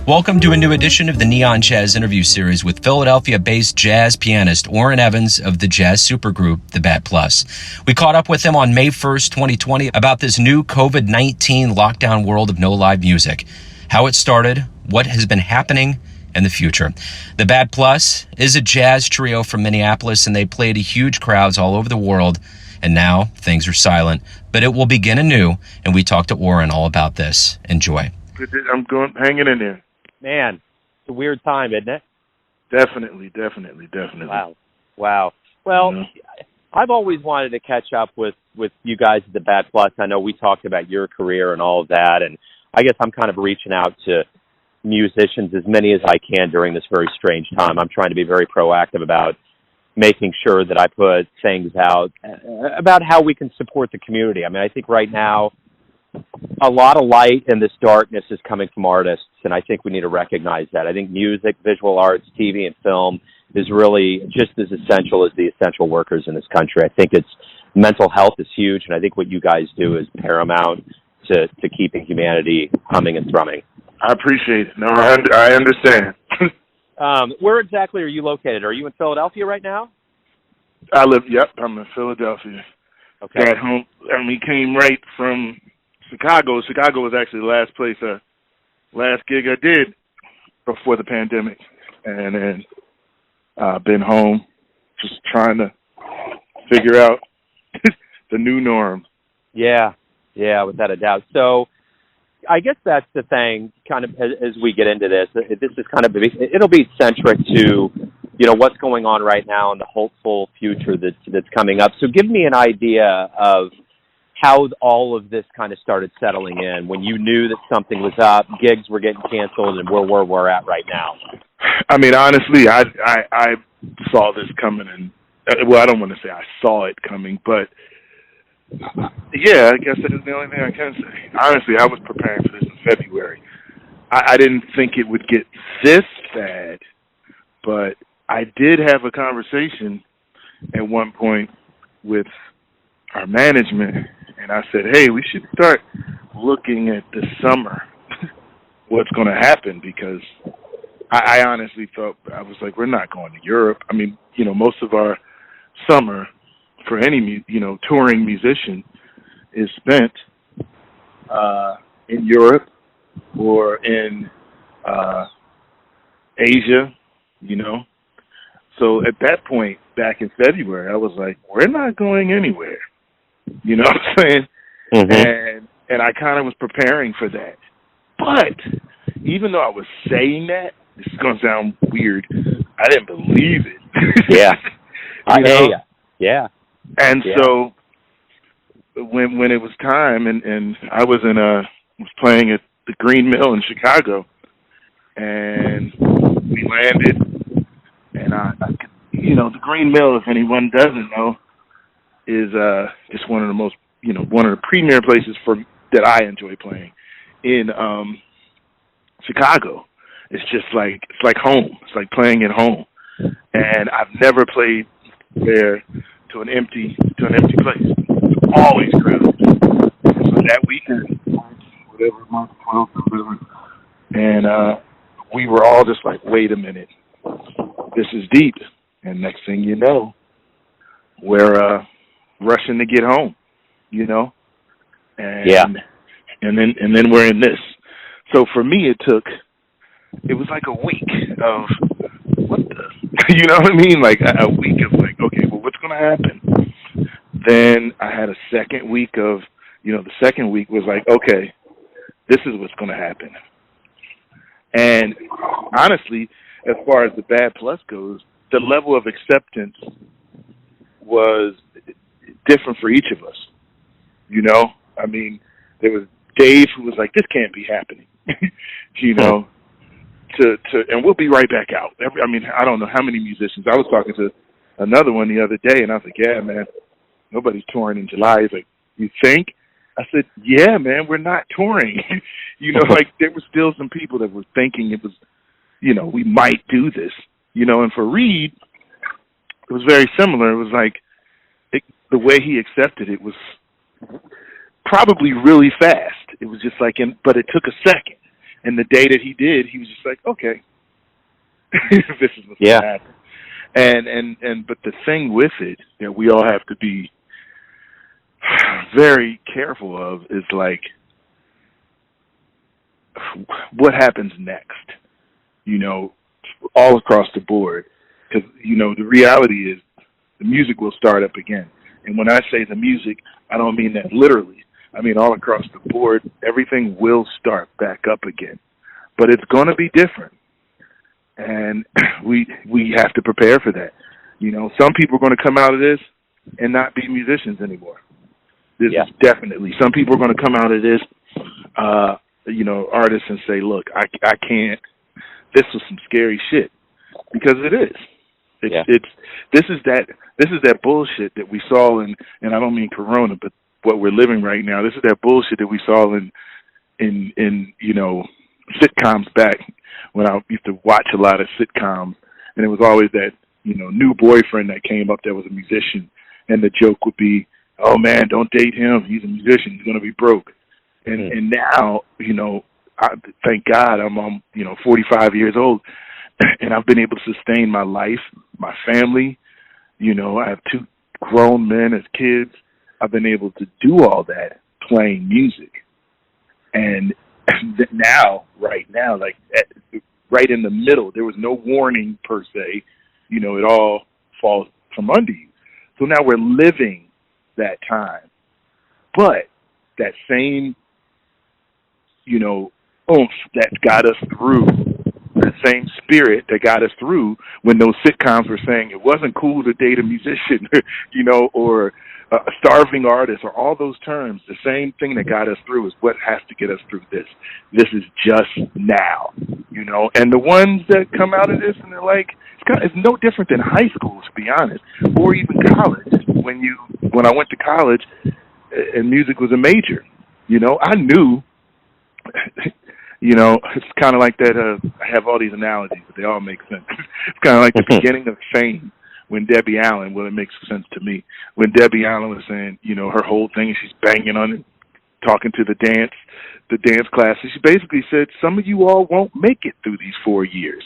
Welcome to a new edition of the Neon Jazz interview series with Philadelphia-based jazz pianist Orrin Evans of the jazz supergroup, The Bat Plus. We caught up with him on May 1st, 2020 about this new COVID-19 lockdown world of no live music, how it started, what has been happening, and the future. The Bat Plus is a jazz trio from Minneapolis, and they played to huge crowds all over the world, and now things are silent. But it will begin anew, and we talked to Orrin all about this. Enjoy. I'm hanging in there. Man, it's a weird time, isn't it? Definitely. Wow. Well, I've always wanted to catch up with you guys at the Bat Plus. I know we talked about your career and all of that, and I guess I'm kind of reaching out to musicians, as many as I can during this very strange time. I'm trying to be very proactive about making sure that I put things out about how we can support the community. I mean, I think right now, a lot of light in this darkness is coming from artists, and I think we need to recognize that. I think music, visual arts, TV, and film is really just as essential as the essential workers in this country. I think mental health is huge, and I think what you guys do is paramount to keeping humanity humming and thrumming. I appreciate it. No, I understand. Where exactly are you located? Are you in Philadelphia right now? I'm in Philadelphia. Okay. At home. We came right from Chicago. Chicago was actually the last gig I did before the pandemic. And then been home just trying to figure out the new norm. Yeah, without a doubt. So I guess that's the thing, kind of, as we get into this. This is kind of, it'll be centric to, what's going on right now and the hopeful future that's coming up. So give me an idea of how all of this kind of started settling in when you knew that something was up, gigs were getting canceled, and where we're at right now. I mean, honestly, I saw this coming, and I don't want to say I saw it coming, but yeah, I guess that is the only thing I can say. Honestly, I was preparing for this in February. I didn't think it would get this bad, but I did have a conversation at one point with our management, and I said, hey, we should start looking at the summer, what's going to happen, because I honestly thought, I was like, we're not going to Europe. I mean, most of our summer for any, touring musician is spent in Europe or in Asia, So at that point, back in February, I was like, we're not going anywhere. You know what I'm saying? Mm-hmm. And I kind of was preparing for that. But even though I was saying that, this is going to sound weird, I didn't believe it. Yeah. I hear you. Yeah. And so when it was time, and I was was playing at the Green Mill in Chicago, and we landed, and I the Green Mill, if anyone doesn't know, is just one of the most, one of the premier places that I enjoy playing in Chicago. It's just like, it's like home. It's like playing at home. And I've never played there to an empty place. It's always crowded. So that weekend, March 12th or whatever, and we were all just like, wait a minute, this is deep. And next thing you know, we're rushing to get home, and and then we're in this. So for me, it was like a week of what the, you know what I mean? Like a week of like, okay, well, what's going to happen? Then I had a second week of, the second week was like, okay, this is what's going to happen. And honestly, as far as the Bad Plus goes, the level of acceptance was different for each of us. I mean, there was Dave who was like, this can't be happening, and we'll be right back out. I don't know how many musicians. I was talking to another one the other day, and I was like, yeah, man, nobody's touring in July. He's like, you think? I said, yeah, man, we're not touring. Like there were still some people that were thinking it was, we might do this, and for Reed, it was very similar. It was like the way he accepted it was probably really fast. It was just like, but it took a second. And the day that he did, he was just like, okay, this is what's going to happen. But the thing with it that we all have to be very careful of is like, what happens next? You know, all across the board, because you know the reality is the music will start up again. And when I say the music, I don't mean that literally. I mean all across the board, everything will start back up again, but it's going to be different. And we have to prepare for that. You know, some people are going to come out of this and not be musicians anymore. This is definitely. Some people are going to come out of this, you know, artists and say, look, I can't. This was some scary shit, because it is. This is that bullshit that we saw in, and I don't mean Corona, but what we're living right now. This is that bullshit that we saw in you know, sitcoms back when I used to watch a lot of sitcoms, and it was always that, you know, new boyfriend that came up that was a musician, and the joke would be, oh man, don't date him, he's a musician, he's going to be broke. And now, you know, thank God I'm you know, 45 years old, and I've been able to sustain my life, my family. You know, I have 2 grown men as kids. I've been able to do all that playing music. And now, right now, like right in the middle, there was no warning per se. You know, it all falls from under you. So now we're living that time. But that same, you know, oomph that got us through, that same spirit that got us through when those sitcoms were saying it wasn't cool to date a musician, you know, or a starving artist, or all those terms, the same thing that got us through is what has to get us through this. This is just now, you know. And the ones that come out of this and they're like, it's no different than high school, to be honest, or even college. When I went to college and music was a major, you know, I knew. You know, it's kind of like that. I have all these analogies, but they all make sense. It's kind of like the beginning of Fame when Debbie Allen, well, it makes sense to me, when Debbie Allen was saying, you know, her whole thing, she's banging on it, talking to the dance class. And she basically said, some of you all won't make it through these 4 years.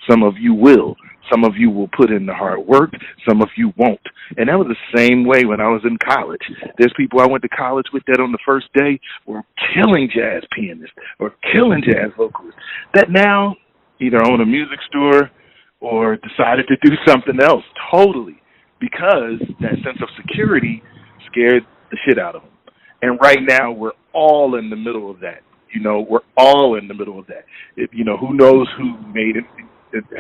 Some of you will. Some of you will put in the hard work. Some of you won't. And that was the same way when I was in college. There's people I went to college with that on the first day were killing jazz pianists or killing jazz vocalists that now either own a music store or decided to do something else totally, because that sense of security scared the shit out of them. And right now we're all in the middle of that. You know, we're all in the middle of that. You know, who knows who made it,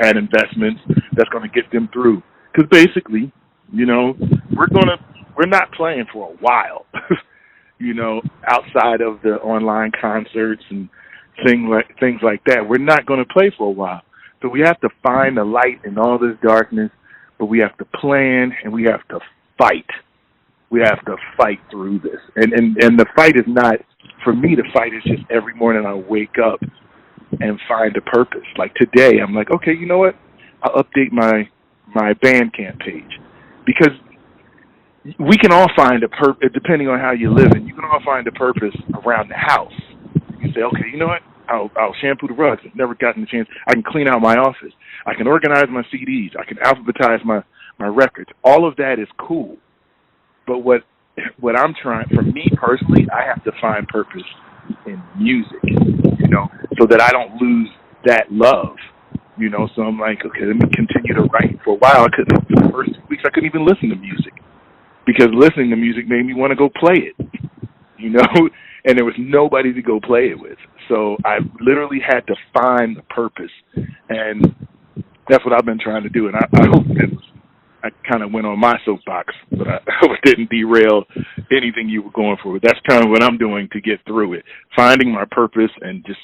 had investments that's going to get them through. Because basically, you know, we're not playing for a while, you know, outside of the online concerts and things like that. We're not going to play for a while. So we have to find the light in all this darkness, but we have to plan and we have to fight. We have to fight through this. And the fight is not, for me, the fight is just every morning I wake up and find a purpose. Like today, I'm like, okay, you know what? I'll update my Bandcamp page, because we can all find a purpose, depending on how you're living. You can all find a purpose around the house. You say, okay, you know what? I'll shampoo the rugs. I've never gotten a chance. I can clean out my office. I can organize my CDs. I can alphabetize my records. All of that is cool. But what I'm trying, for me personally, I have to find purpose in music, you know, so that I don't lose that love, you know. So I'm like, okay, let me continue to write. For a while, for the first 2 weeks, I couldn't even listen to music, because listening to music made me want to go play it, you know, and there was nobody to go play it with. So I literally had to find the purpose, and that's what I've been trying to do. And I hope that I kind of went on my soapbox, but I hope it didn't derail anything you were going for. That's kind of what I'm doing to get through it, finding my purpose, and just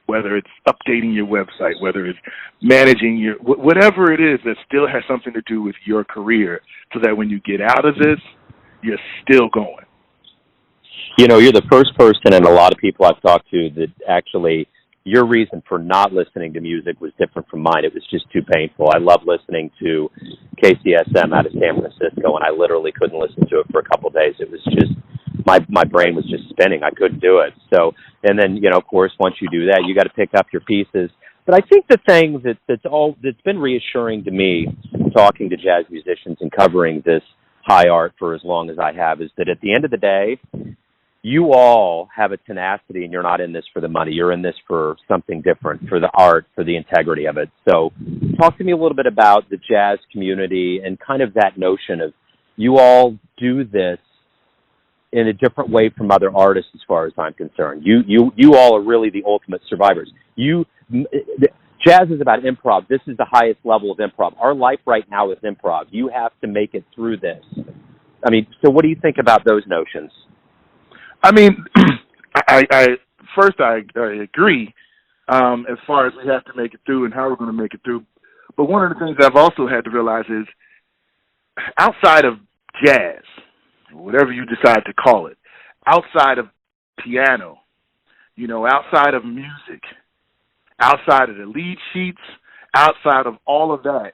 whether it's updating your website, whether it's managing your, whatever it is that still has something to do with your career, so that when you get out of this, you're still going. You know, you're the first person, and a lot of people I've talked to, that actually your reason for not listening to music was different from mine. It was just too painful. I love listening to KCSM out of San Francisco, and I literally couldn't listen to it for a couple of days. It was just, my brain was just spinning. I couldn't do it. So, and then, you know, of course, once you do that, you got to pick up your pieces. But I think the thing that's been reassuring to me, talking to jazz musicians and covering this high art for as long as I have, is that at the end of the day, you all have a tenacity, and you're not in this for the money. You're in this for something different, for the art, for the integrity of it. So talk to me a little bit about the jazz community and kind of that notion of you all do this in a different way from other artists as far as I'm concerned. You all are really the ultimate survivors. Jazz is about improv. This is the highest level of improv. Our life right now is improv. You have to make it through this. I mean, so what do you think about those notions? I mean, I agree as far as we have to make it through and how we're going to make it through. But one of the things I've also had to realize is outside of jazz, whatever you decide to call it, outside of piano, you know, outside of music, outside of the lead sheets, outside of all of that,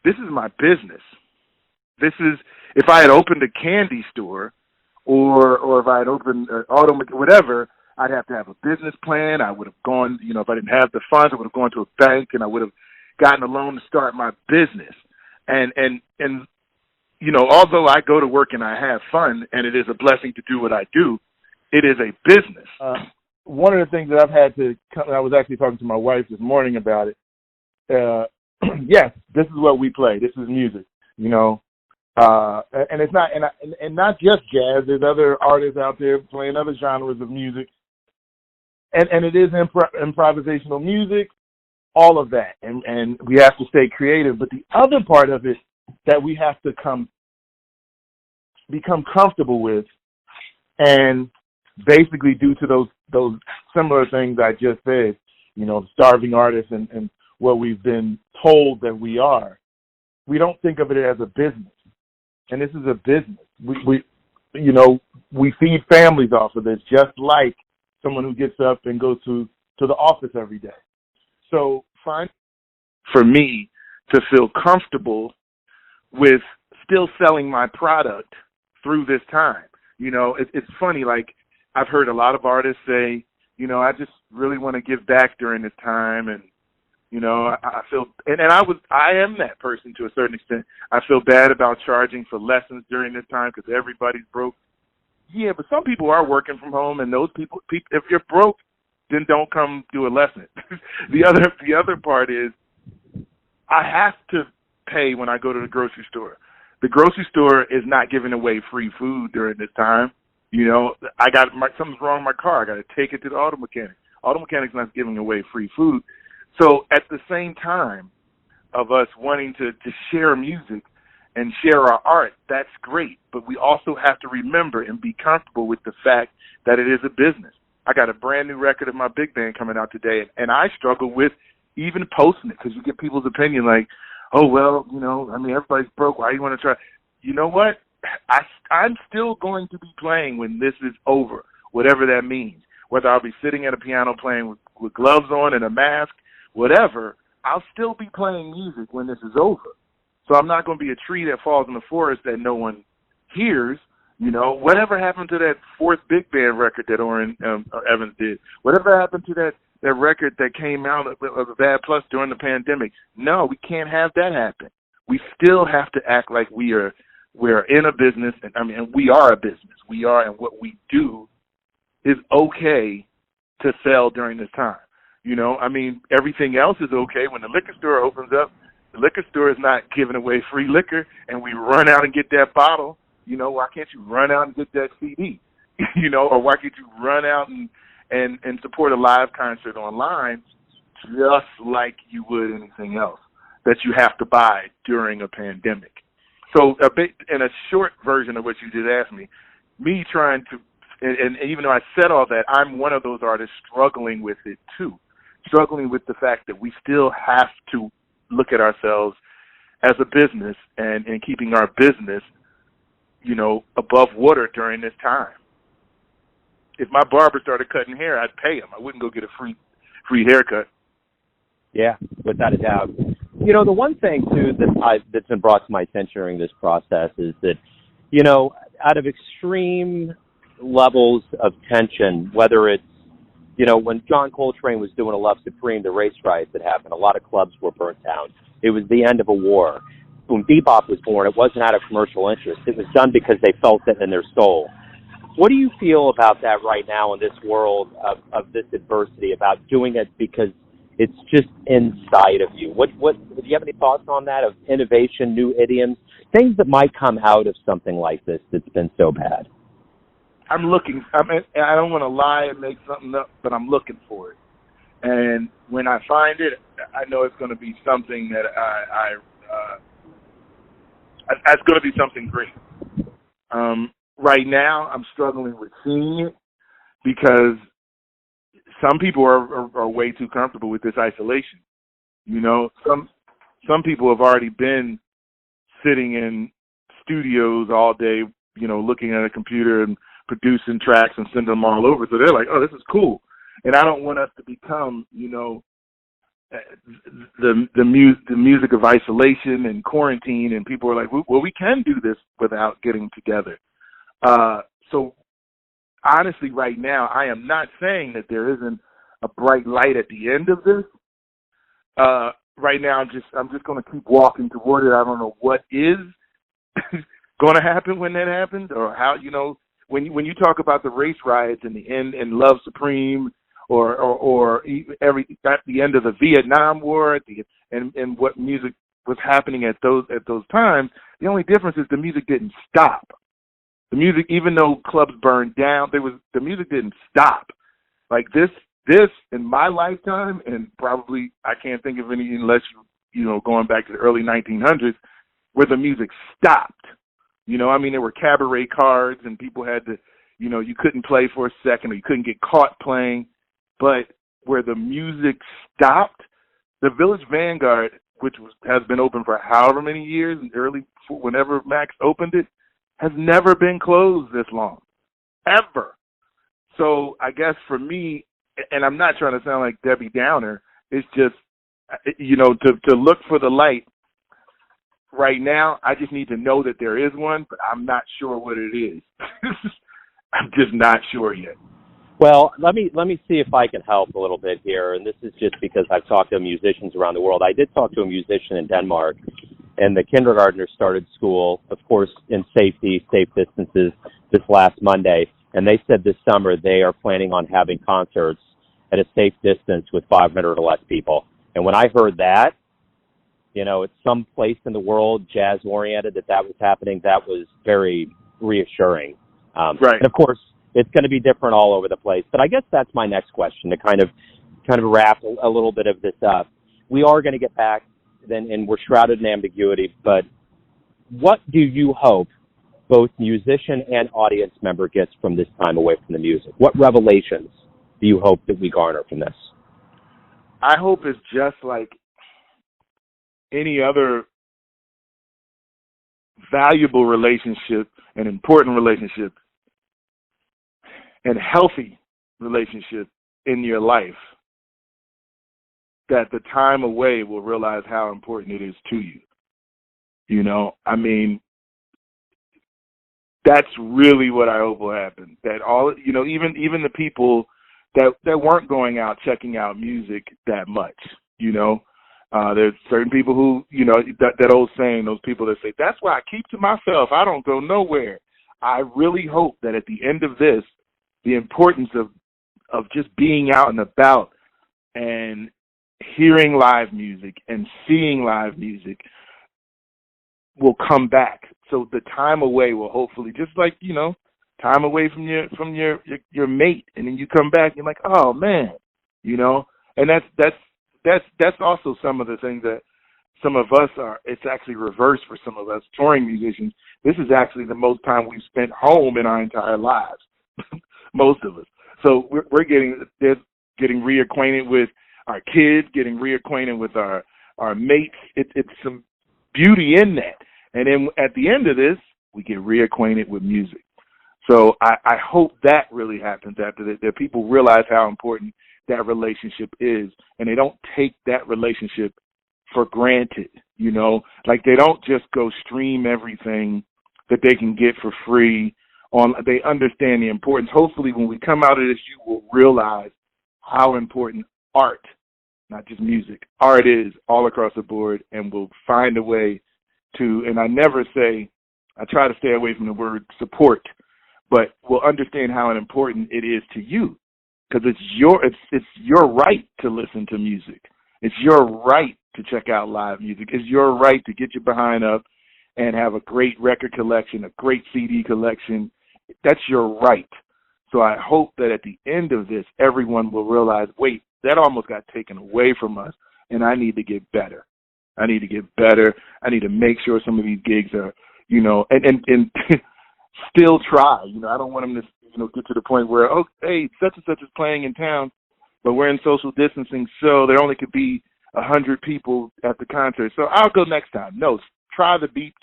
this is my business. This is, if I had opened a candy store, or if I had opened an auto, whatever, I'd have to have a business plan. I would have gone, you know, if I didn't have the funds, I would have gone to a bank and I would have gotten a loan to start my business. And you know, although I go to work and I have fun and it is a blessing to do what I do, it is a business. One of the things that I've had to, I was actually talking to my wife this morning about it. Yes, this is what we play. This is music, you know. And it's not, and not just jazz. There's other artists out there playing other genres of music, and it is improvisational music, all of that, and we have to stay creative. But the other part of it that we have to become comfortable with, and basically due to those similar things I just said, you know, starving artists and what we've been told that we are, we don't think of it as a business. And this is a business. We you know, we feed families off of this, just like someone who gets up and goes to the office every day. So for me to feel comfortable with still selling my product through this time. You know, it's funny, like I've heard a lot of artists say, you know, I just really want to give back during this time, and you know, I feel, and I am that person to a certain extent. I feel bad about charging for lessons during this time because everybody's broke. Yeah, but some people are working from home, and those people, if you're broke, then don't come do a lesson. The other part is I have to pay when I go to the grocery store. The grocery store is not giving away free food during this time. You know, something's wrong with my car. I got to take it to the auto mechanic. Auto mechanic's not giving away free food. So at the same time of us wanting to share music and share our art, that's great. But we also have to remember and be comfortable with the fact that it is a business. I got a brand new record of my big band coming out today, and I struggle with even posting it because you get people's opinion like, oh, well, you know, I mean, everybody's broke. Why do you want to try? You know what? I'm still going to be playing when this is over, whatever that means. Whether I'll be sitting at a piano playing with gloves on and a mask, whatever, I'll still be playing music when this is over. So I'm not going to be a tree that falls in the forest that no one hears. You know, whatever happened to that fourth big band record that Orrin Evans did? Whatever happened to that record that came out of Bad Plus during the pandemic? No, we can't have that happen. We still have to act like we're in a business, and we are a business. We are, and what we do is okay to sell during this time. You know, I mean, everything else is okay. When the liquor store opens up, the liquor store is not giving away free liquor, and we run out and get that bottle. You know, why can't you run out and get that CD? You know, or why can't you run out and support a live concert online just like you would anything else that you have to buy during a pandemic? So a bit in a short version of what you just asked me trying to, and even though I said all that, I'm one of those artists struggling with it too, struggling with the fact that we still have to look at ourselves as a business and keeping our business, you know, above water during this time. If my barber started cutting hair, I'd pay him. I wouldn't go get a free haircut. Yeah, without a doubt. You know, the one thing, too, that's been brought to my attention during this process is that, you know, out of extreme levels of tension, whether it's, when John Coltrane was doing A Love Supreme, the race riots that happened, a lot of clubs were burnt down. It was the end of a war. When bebop was born, it wasn't out of commercial interest. It was done because they felt it in their soul. What do you feel about that right now in this world of this adversity, about doing it because it's just inside of you? What do you have any thoughts on that, of innovation, new idioms, things that might come out of something like this that's been so bad? I don't want to lie and make something up, but I'm looking for it. And when I find it, I know it's going to be something that it's going to be something great. Right now, I'm struggling with seeing it because some people are way too comfortable with this isolation. Some people have already been sitting in studios all day, looking at a computer and producing tracks and sending them all over. So they're like, oh, this is cool. And I don't want us to become, the music of isolation and quarantine, and people are like, well, we can do this without getting together. So honestly, right now, I am not saying that there isn't a bright light at the end of this. Right now, I'm just going to keep walking toward it. I don't know what is going to happen when that happens, or how, when you talk about the race riots and the end and Love Supreme, or at the end of the Vietnam War, and what music was happening at those times, the only difference is the music didn't stop. The music, even though clubs burned down, the music didn't stop. Like this in my lifetime, and probably I can't think of any unless going back to the early 1900s, where the music stopped. There were cabaret cards, and people had to, you couldn't play for a second, or you couldn't get caught playing. But where the music stopped, the Village Vanguard, which has been open for however many years, whenever Max opened it, has never been closed this long, ever. So I guess for me, and I'm not trying to sound like Debbie Downer, it's just, to look for the light. Right now, I just need to know that there is one, but I'm not sure what it is. I'm just not sure yet. Well, let me see if I can help a little bit here, and this is just because I've talked to musicians around the world. I did talk to a musician in Denmark, and the kindergartners started school, of course, in safe distances this last Monday, and they said this summer they are planning on having concerts at a safe distance with 500 or less people. And when I heard that, it's some place in the world, jazz-oriented, that was happening, that was very reassuring. Right. And, of course, it's going to be different all over the place. But I guess that's my next question, to kind of wrap a little bit of this up. We are going to get back, then, and we're shrouded in ambiguity, but what do you hope both musician and audience member gets from this time away from the music? What revelations do you hope that we garner from this? I hope it's just like any other valuable relationship, an important relationship, and healthy relationship in your life, that the time away will realize how important it is to you. That's really what I hope will happen. That all, even the people that weren't going out checking out music that much, there's certain people who, that old saying, those people that say, that's why I keep to myself, I don't go nowhere. I really hope that at the end of this, the importance of just being out and about and hearing live music and seeing live music will come back. So the time away will hopefully, just like, time away from your mate, and then you come back and you're like, oh man, and that's also some of the things that some of us are. It's actually reversed for some of us touring musicians. This is actually the most time we've spent home in our entire lives. Most of us. So we're getting reacquainted with our kids, getting reacquainted with our mates. It's some beauty in that. And then at the end of this, we get reacquainted with music. So I hope that really happens after that people realize how important that relationship is, and they don't take that relationship for granted, like they don't just go stream everything that they can get for free, they understand the importance. Hopefully when we come out of this, you will realize how important art, not just music, art is all across the board, and we'll find a way to, and I try to stay away from the word support, but we'll understand how important it is to you, because it's your right to listen to music. It's your right to check out live music. It's your right to get your behind up and have a great record collection, a great CD collection. That's your right. So I hope that at the end of this, everyone will realize, wait, that almost got taken away from us, and I need to get better. I need to make sure some of these gigs are, and still try. I don't want them to, get to the point where, oh, hey, such and such is playing in town, but we're in social distancing, so there only could be 100 people at the concert. So I'll go next time. No, try to be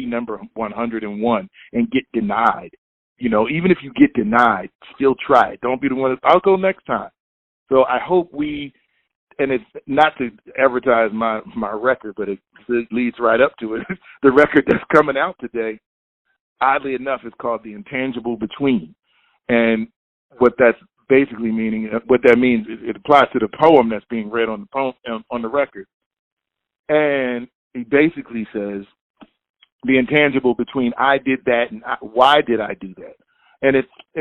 number 101 and get denied. Even if you get denied, still try it. Don't be the one I'll go next time. So I hope and it's not to advertise my record, but it leads right up to it. The record that's coming out today, oddly enough, is called The Intangible Between. And what that's basically what that means, it applies to the poem that's being read on the record. And he basically says, the intangible between I did that and why did I do that? And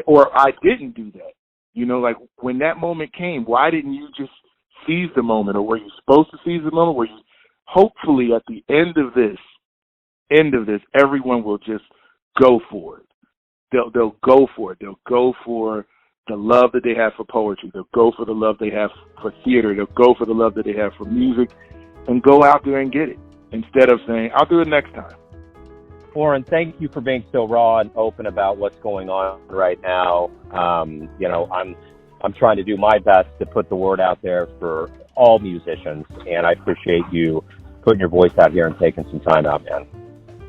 or I didn't do that. Like when that moment came, why didn't you just seize the moment? Or were you supposed to seize the moment? Hopefully at the end of this, everyone will just go for it. They'll go for it. They'll go for the love that they have for poetry. They'll go for the love they have for theater. They'll go for the love that they have for music, and go out there and get it, instead of saying, I'll do it next time. Orrin, thank you for being so raw and open about what's going on right now. I'm trying to do my best to put the word out there for all musicians, and I appreciate you putting your voice out here and taking some time out, man.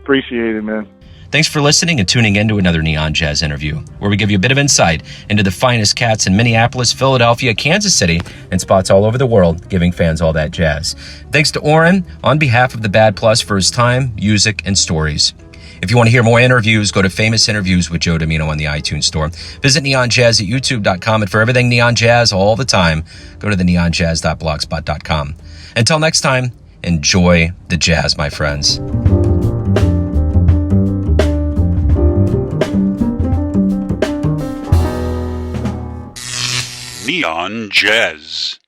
Appreciate it, man. Thanks for listening and tuning in to another Neon Jazz interview, where we give you a bit of insight into the finest cats in Minneapolis, Philadelphia, Kansas City, and spots all over the world, giving fans all that jazz. Thanks to Orrin on behalf of the Bad Plus for his time, music, and stories. If you want to hear more interviews, go to Famous Interviews with Joe Domino on the iTunes Store. Visit neonjazz at youtube.com, and for everything Neon Jazz all the time, go to the neonjazz.blogspot.com. Until next time, enjoy the jazz, my friends. Neon Jazz.